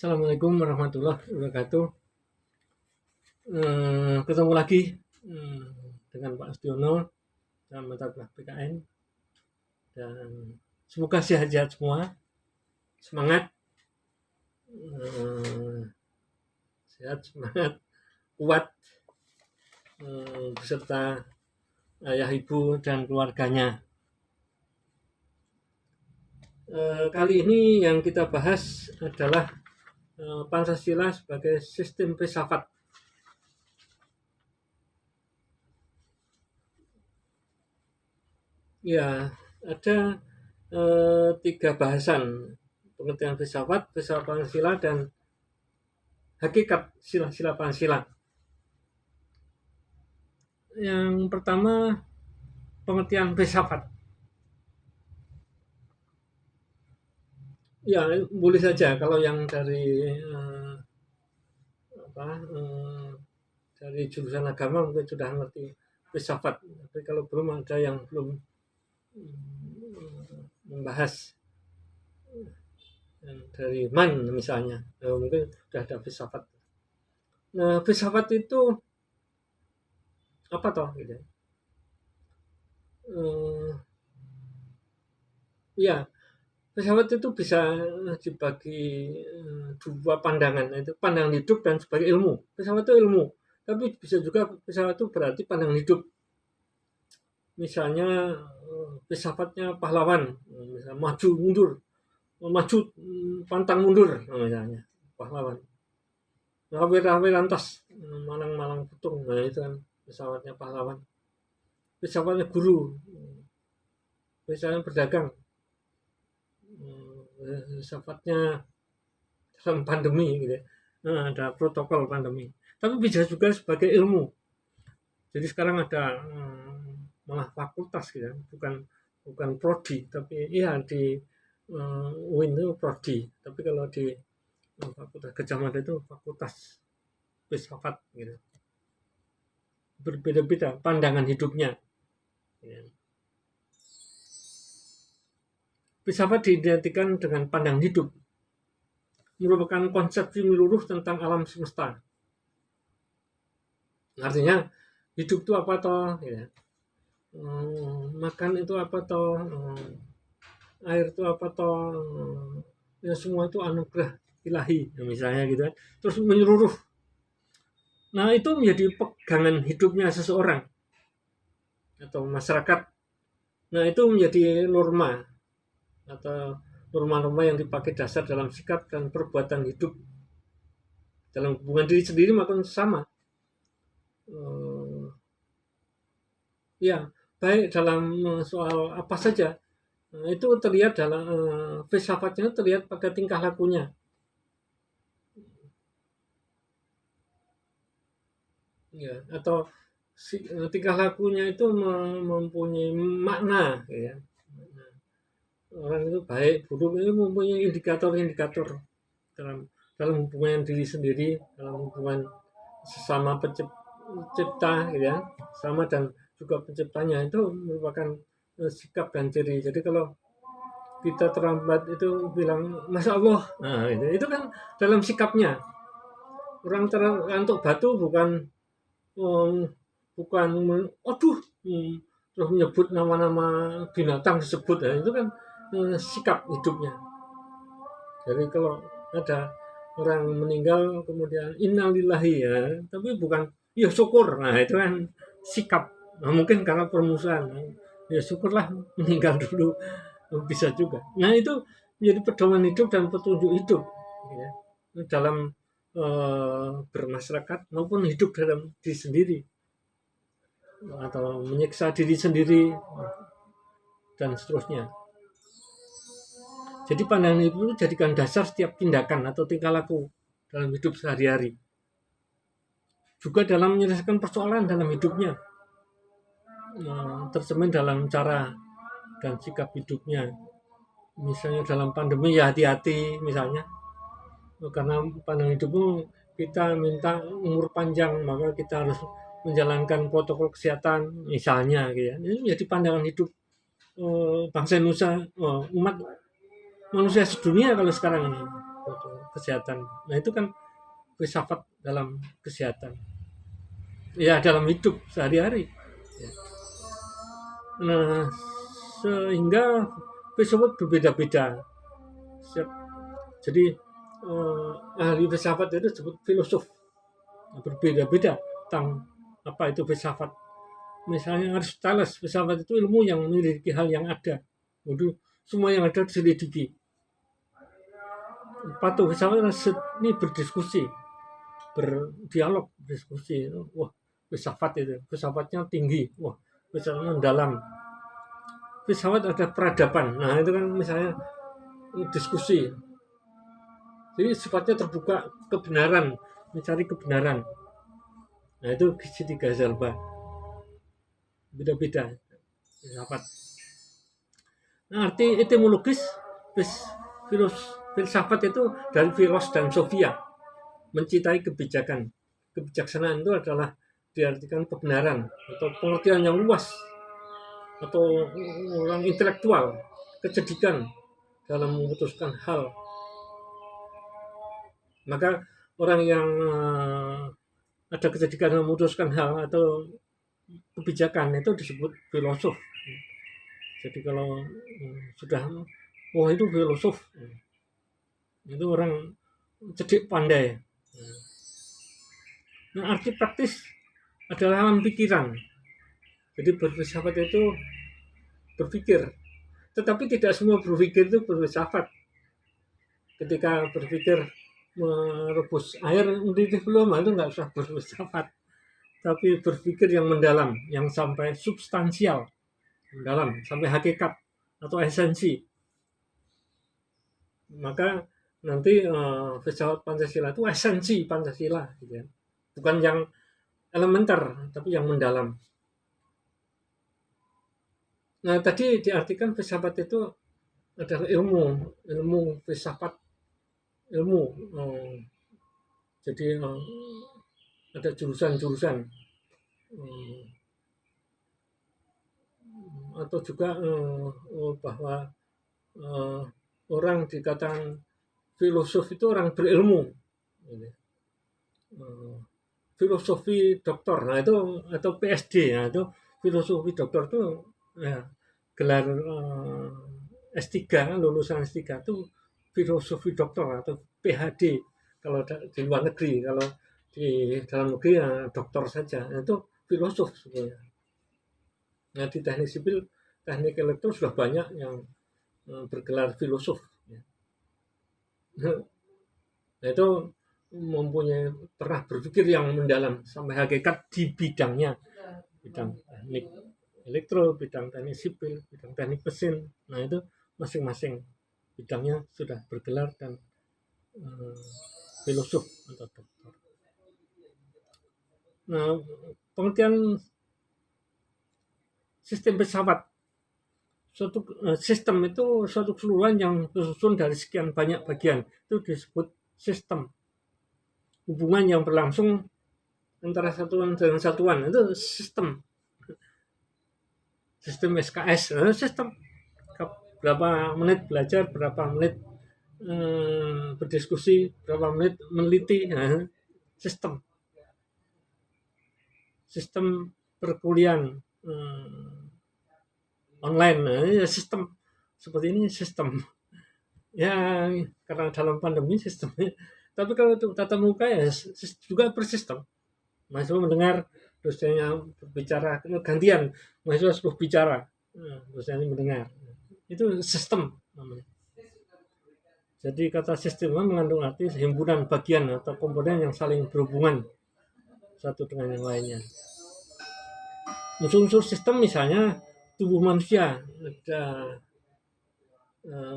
Assalamualaikum warahmatullahi wabarakatuh. Ketemu lagi dengan Pak Astiono dalam mata kuliah PKN, dan semoga sehat-sehat semua, semangat, sehat, semangat, kuat, beserta ayah, ibu, dan keluarganya. Kali ini yang kita bahas adalah Pancasila sebagai sistem filsafat. Ya, ada 3 bahasan: pengertian filsafat, filsafat Pancasila, dan hakikat sila-sila Pancasila. Yang pertama, pengertian filsafat. Ya, boleh saja kalau yang dari dari jurusan agama mungkin sudah ngerti filsafat, tapi kalau belum, ada yang belum membahas dari Man misalnya, mungkin sudah ada filsafat. Nah, filsafat itu apa toh gitu? Ya, filsafat itu bisa dibagi 2 pandangan, yaitu pandangan hidup dan sebagai ilmu. Filsafat itu ilmu, tapi bisa juga filsafat itu berarti pandangan hidup. Misalnya filsafatnya pahlawan, misalnya maju mundur, maju pantang mundur, misalnya pahlawan. Rawe-rawe lantas, malang-malang putung, nah itu kan filsafatnya pahlawan. Filsafatnya guru, misalnya berdagang, filsafatnya dalam pandemi gitu. Nah, ada protokol pandemi. Tapi bisa juga sebagai ilmu. Jadi sekarang ada malah fakultas gitu, bukan prodi, tapi iya di UIN itu prodi, tapi kalau di Fakultas Gadjah Mada itu fakultas filsafat gitu. Berbeda-beda pandangan hidupnya. Ya. Filsafat diidentikan dengan pandangan hidup, merupakan konsepsi menyeluruh tentang alam semesta. Artinya hidup itu apa toh? Ya. Makan itu apa toh? Air itu apa toh? Ya semua itu anugerah ilahi, misalnya gitu. Terus menyeluruh. Nah, itu menjadi pegangan hidupnya seseorang atau masyarakat. Nah, itu menjadi norma atau norma-norma yang dipakai dasar dalam sikap dan perbuatan hidup. Dalam hubungan diri sendiri maupun sama. Ya, baik dalam soal apa saja. Itu terlihat dalam filsafatnya, terlihat pada tingkah lakunya. Ya, atau tingkah lakunya itu mempunyai makna, ya. Orang itu baik buruk itu mempunyai indikator-indikator dalam hubungan diri sendiri, dalam hubungan sesama pencipta, gitu ya, sama dan juga penciptanya. Itu merupakan sikap dan ciri. Jadi kalau kita terlambat itu bilang Masya Allah, nah itu kan dalam sikapnya. Orang terantuk batu bukan aduh, terus menyebut nama-nama binatang disebut, ya, itu kan sikap hidupnya. Jadi kalau ada orang meninggal kemudian innalillahi, ya, tapi bukan ya syukur, nah itu kan sikap. Nah, mungkin karena permusuhan, ya syukurlah meninggal dulu, bisa juga. Nah, itu menjadi pedoman hidup dan petunjuk hidup, ya, dalam bermasyarakat maupun hidup dalam diri sendiri, atau menyiksa diri sendiri dan seterusnya. Jadi pandangan itu jadikan dasar setiap tindakan atau tingkah laku dalam hidup sehari-hari. Juga dalam menyelesaikan persoalan dalam hidupnya, tercermin dalam cara dan sikap hidupnya. Misalnya dalam pandemi ya hati-hati misalnya, karena pandangan hidupmu kita minta umur panjang, maka kita harus menjalankan protokol kesehatan misalnya, gitu ya. Ini menjadi pandangan hidup bangsa Indonesia, umat manusia sedunia kalau sekarang ini. kesehatan. Nah itu kan filsafat dalam kesehatan. Ya dalam hidup sehari-hari. Ya. Nah sehingga filsafat berbeda-beda. Jadi ahli filsafat itu disebut filosof, berbeda-beda tentang apa itu filsafat. Misalnya Aristoteles, filsafat itu ilmu yang memiliki hal yang ada. Waduh, semua yang ada diselidiki. Plato filsafat ini berdiskusi, berdialog, diskusi. Wah, filsafat itu, filsafatnya tinggi. Wah, filsafatnya mendalam. Filsafat ada peradaban. Nah, itu kan misalnya diskusi. Jadi sifatnya terbuka, kebenaran, mencari kebenaran. Nah, itu segitiga Zalba. Beda-beda filsafat. Nah, arti etimologis filsafat itu dari filos dan sofia, mencintai kebijakan. Kebijaksanaan itu adalah diartikan kebenaran atau pengertian yang luas atau orang intelektual, kecerdikan dalam memutuskan hal. Maka orang yang ada kecerdikan dalam memutuskan hal atau kebijakan itu disebut filosof. Jadi kalau sudah itu filosof, itu orang cerdik pandai. Nah, arti praktis adalah alam pikiran. Jadi berfilsafat itu berpikir, tetapi tidak semua berpikir itu berfilsafat. Ketika berpikir merebus air mendidih belum, itu nggak usah berfilsafat, tapi berpikir yang mendalam, yang sampai substansial, mendalam, sampai hakikat atau esensi. Maka nanti filsafat Pancasila itu esensi Pancasila, gitu ya. Bukan yang elementer, tapi yang mendalam. Nah, tadi diartikan filsafat itu adalah ilmu filsafat, ilmu. Jadi ada jurusan-jurusan, atau juga bahwa orang dikatakan filosof itu orang berilmu. Filosofi doktor, nah itu atau PhD, nah itu filosofi doktor itu ya, gelar S3, lulusan S3 itu filosofi doktor atau PhD kalau di luar negeri. Kalau di dalam negeri ya doktor saja, nah, itu filosof sebenarnya. Nah di teknik sipil, teknik elektro sudah banyak yang bergelar filosof. Nah itu mempunyai pernah berpikir yang mendalam sampai hakikat di bidangnya, bidang teknik elektro, bidang teknik sipil, bidang teknik mesin. Nah itu masing-masing bidangnya sudah bergelar dan filosof atau doktor. Nah pengertian sistem filsafat, suatu sistem itu suatu keseluruhan yang tersusun dari sekian banyak bagian, itu disebut sistem. Hubungan yang berlangsung antara satuan dengan satuan itu sistem. Sistem SKS, sistem berapa menit belajar, berapa menit berdiskusi, berapa menit meneliti, sistem. Sistem perkuliahan online, ya sistem seperti ini sistem. Ya karena dalam pandemi sistemnya. Tapi kalau untuk tatap muka ya juga bersistem. Mahasiswa mendengar, dosennya berbicara, gantian mahasiswa sudah bicara, dosennya mendengar. Itu sistem namanya. Jadi kata sistem mengandung arti himpunan bagian atau komponen yang saling berhubungan satu dengan yang lainnya. Unsur-unsur sistem misalnya tubuh manusia, ada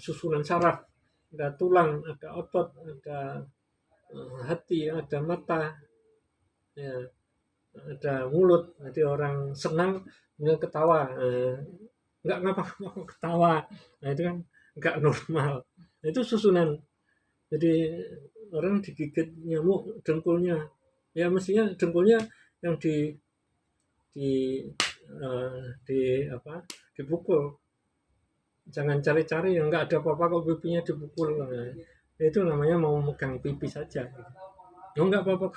susunan saraf, ada tulang, ada otot, ada hati, ada mata, ya, ada mulut. Nanti orang senang kemudian ketawa, nggak ngapa-ngapa ketawa, nah itu kan nggak normal. Nah, itu susunan. Jadi orang digigit nyamuk dengkulnya, ya mestinya dengkulnya yang dipukul. Jangan cari-cari yang nggak ada apa-apa kok pipinya dipukul. Nah, itu namanya mau megang pipi saja. Oh nggak apa-apa,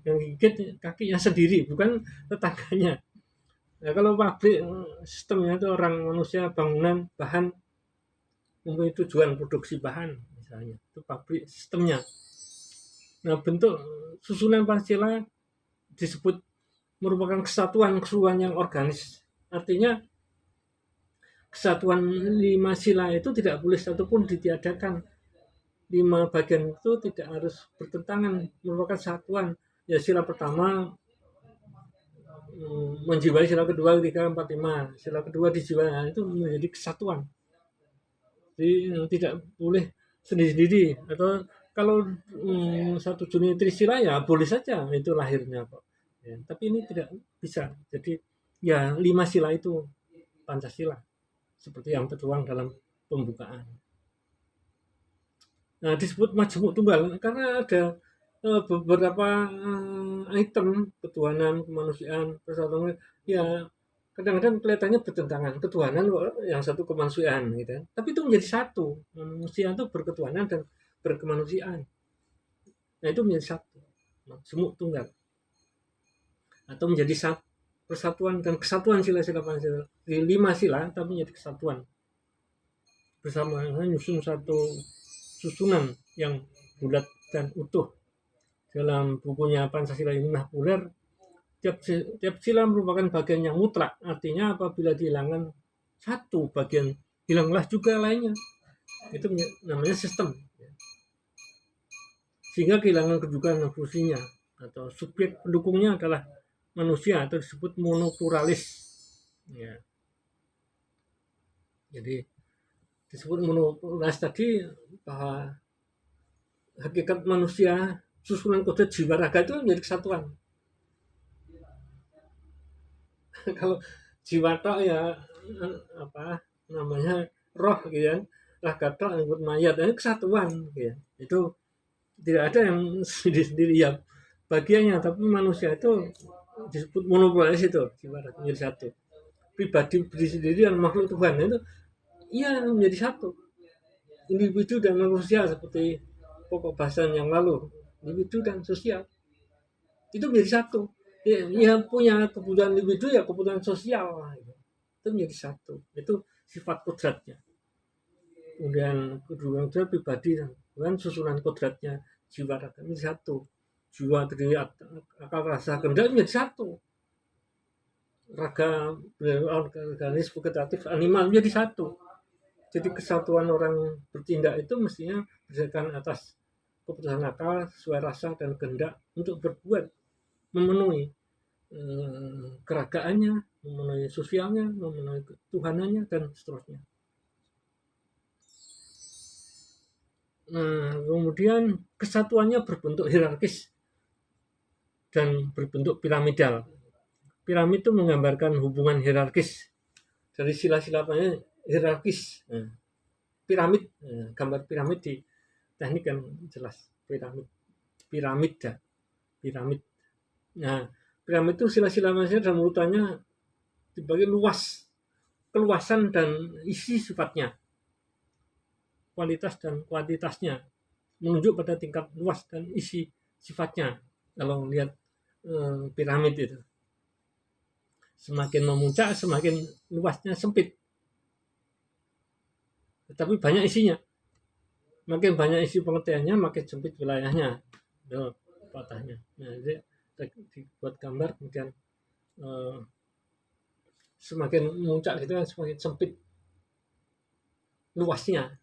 yang gigit kakinya sendiri, bukan tetangganya. Nah, kalau pabrik sistemnya itu orang manusia bangunan bahan mempunyai tujuan produksi bahan misalnya, itu pabrik sistemnya. Nah, bentuk susunan Pancasila disebut merupakan kesatuan keseluruhan yang organis. Artinya kesatuan 5 sila itu tidak boleh satupun ditiadakan. 5 bagian itu tidak harus bertentangan, merupakan satuan. Ya sila pertama menjiwai sila kedua, ketiga, empat, lima. Sila kedua dijiwai, itu menjadi kesatuan. Jadi tidak boleh sendiri-sendiri. Atau kalau 1 Juni Trisila ya boleh saja itu lahirnya kok. Ya, tapi ini tidak bisa. Jadi ya 5 sila itu Pancasila seperti yang tertuang dalam pembukaan. Nah, disebut majemuk tunggal karena ada beberapa item ketuhanan, kemanusiaan, persatuan, ya kadang-kadang kelihatannya bertentangan. Ketuhanan yang satu kemanusiaan, gitu kan. Tapi itu menjadi satu. Manusia itu berketuhanan dan berkemanusiaan. Nah, itu menjadi satu. Majemuk tunggal. Atau menjadi satu persatuan dan kesatuan sila-sila Pancasila. Di 5 sila, tapi menjadi kesatuan. Bersama menyusun satu susunan yang bulat dan utuh. Dalam bukunya Pancasila ini populer, tiap sila merupakan bagian yang mutlak. Artinya apabila dihilangkan satu bagian, hilanglah juga lainnya. Itu namanya sistem. Sehingga kehilangan kedudukan fungsinya atau subjek pendukungnya adalah manusia atau disebut monopluralis. Ya. Jadi disebut monopluralis tadi bahwa hakikat manusia, susunan kodrat jiwa raga itu menjadi kesatuan. Kalau jiwa tok ya apa namanya roh gitu ya, raga tok ikut mayat, ini kesatuan gitu ya. Itu tidak ada yang sendiri-sendiri ya bagiannya, tapi manusia itu disebut monopolis itu jiwa raga menjadi satu. Pribadi diri sendiri dan makhluk Tuhan itu iya menjadi satu. Individu dan manusia seperti pokok bahasan yang lalu, individu dan sosial itu menjadi satu. Ya punya kebutuhan individu ya kebutuhan sosial itu menjadi satu. Itu sifat kodratnya. Kemudian kedudukan kodrat pribadi dan susunan kodratnya jiwa raga menjadi satu. Jiwa terdiri akal rasa kehendak menjadi satu. Raga organisme vegetatif animal menjadi satu. Jadi kesatuan orang bertindak itu mestinya berdasarkan atas keputusan akal, sesuai rasa dan kehendak untuk berbuat, memenuhi keragaannya, memenuhi sosialnya, memenuhi ketuhanannya, dan seterusnya. Nah, kemudian kesatuannya berbentuk hierarkis dan berbentuk piramidal. Piramid itu menggambarkan hubungan hierarkis. Dari sila-silanya hierarkis. Nah, piramid, gambar piramid di teknik kan jelas. Piramid. Nah, piramid itu sila-silanya dan urutannya dibagi luas, keluasan dan isi sifatnya, kualitas dan kuantitasnya, menunjuk pada tingkat luas dan isi sifatnya. Kalau lihat piramid itu, semakin memuncak, semakin luasnya sempit, tetapi banyak isinya. Makin banyak isi pengertiannya, makin sempit wilayahnya, patahnya. Nah, jadi dibuat gambar, kemudian semakin memuncak gitu kan, semakin sempit luasnya.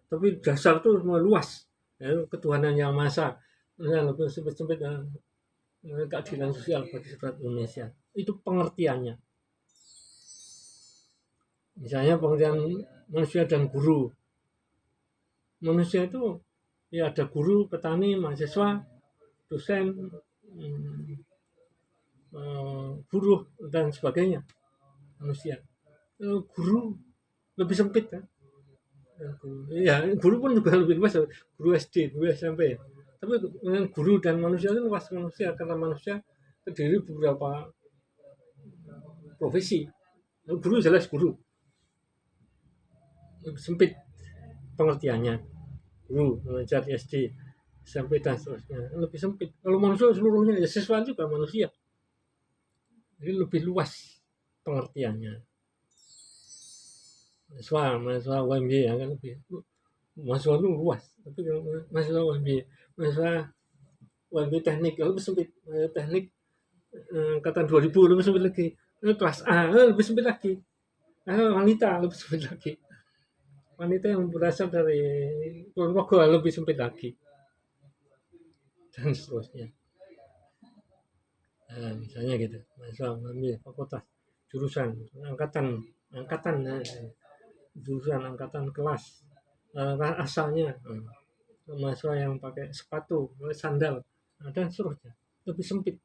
Tapi dasar itu semua luas. Ya, ketuhanan yang masa, lebih sempit-sempit keadilan sosial bagi seluruh Indonesia. Itu pengertiannya. Misalnya pengertian manusia dan guru. Manusia itu ya ada guru, petani, mahasiswa, dosen, buruh dan sebagainya. Manusia. Guru lebih sempit kan. Ya, guru pun juga lebih luas, guru SD, guru SMP. Tapi dengan guru dan manusia itu luas manusia karena manusia terdiri beberapa profesi. Guru jelas guru, lebih sempit pengertiannya. guru mengajar di SD, SMP dan seterusnya lebih sempit. Kalau manusia seluruhnya ya siswa juga manusia, jadi lebih luas pengertiannya. Mahasiswa UMY ya kan lebih mahasiswa itu luas, tapi kalau mahasiswa UMY, mahasiswa UMY teknik kalau lebih sempit, teknik angkatan 2000 lebih sempit lagi, kelas A lebih sempit lagi, wanita lebih sempit lagi, wanita yang berasal dari Purwokerto lebih sempit lagi, dan seterusnya. Nah, misalnya gitu, mahasiswa mengambil fakultas, jurusan, angkatan, angkatan, jurusan, angkatan, kelas, asalnya, mahasiswa yang pakai sepatu, sandal, dan seterusnya, lebih sempit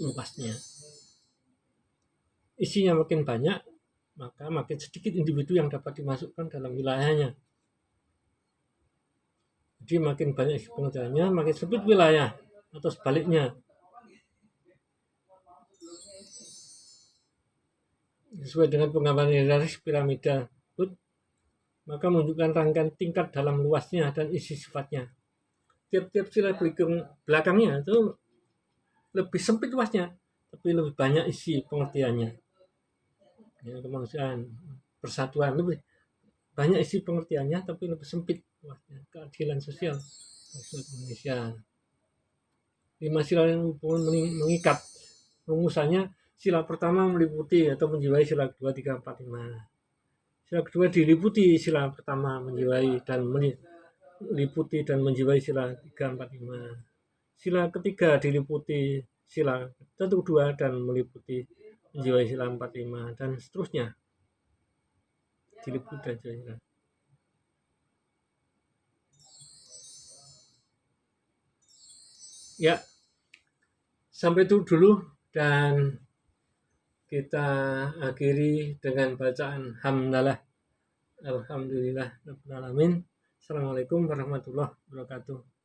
luasnya. Isinya makin banyak, maka makin sedikit individu yang dapat dimasukkan dalam wilayahnya. Jadi makin banyak isi pengetahuannya, makin sempit wilayah, atau sebaliknya. Sesuai dengan pengamatan hierarkis piramida, maka menunjukkan rangkaian tingkat dalam luasnya dan isi sifatnya. Tiap-tiap sila belakangnya itu lebih sempit luasnya, tapi lebih banyak isi pengertiannya. Ya, kemanusiaan, persatuan, lebih banyak isi pengertiannya, tapi lebih sempit luasnya. Keadilan sosial, maksud Indonesia. 5 sila yang mengikat. Rumusannya, sila pertama meliputi atau menjiwai sila kedua, 3, 4, 5. Sila kedua diliputi sila pertama menjiwai dan meliputi dan menjiwai sila 3, 4, 5. Sila ketiga diliputi sila 1, 2 dan meliputi menjiwai sila 4, 5 dan seterusnya. Diliputi dan sila. Ya, sampai itu dulu dan kita akhiri dengan bacaan hamdalah. Alhamdulillah rabbil alamin. Assalamualaikum warahmatullahi wabarakatuh.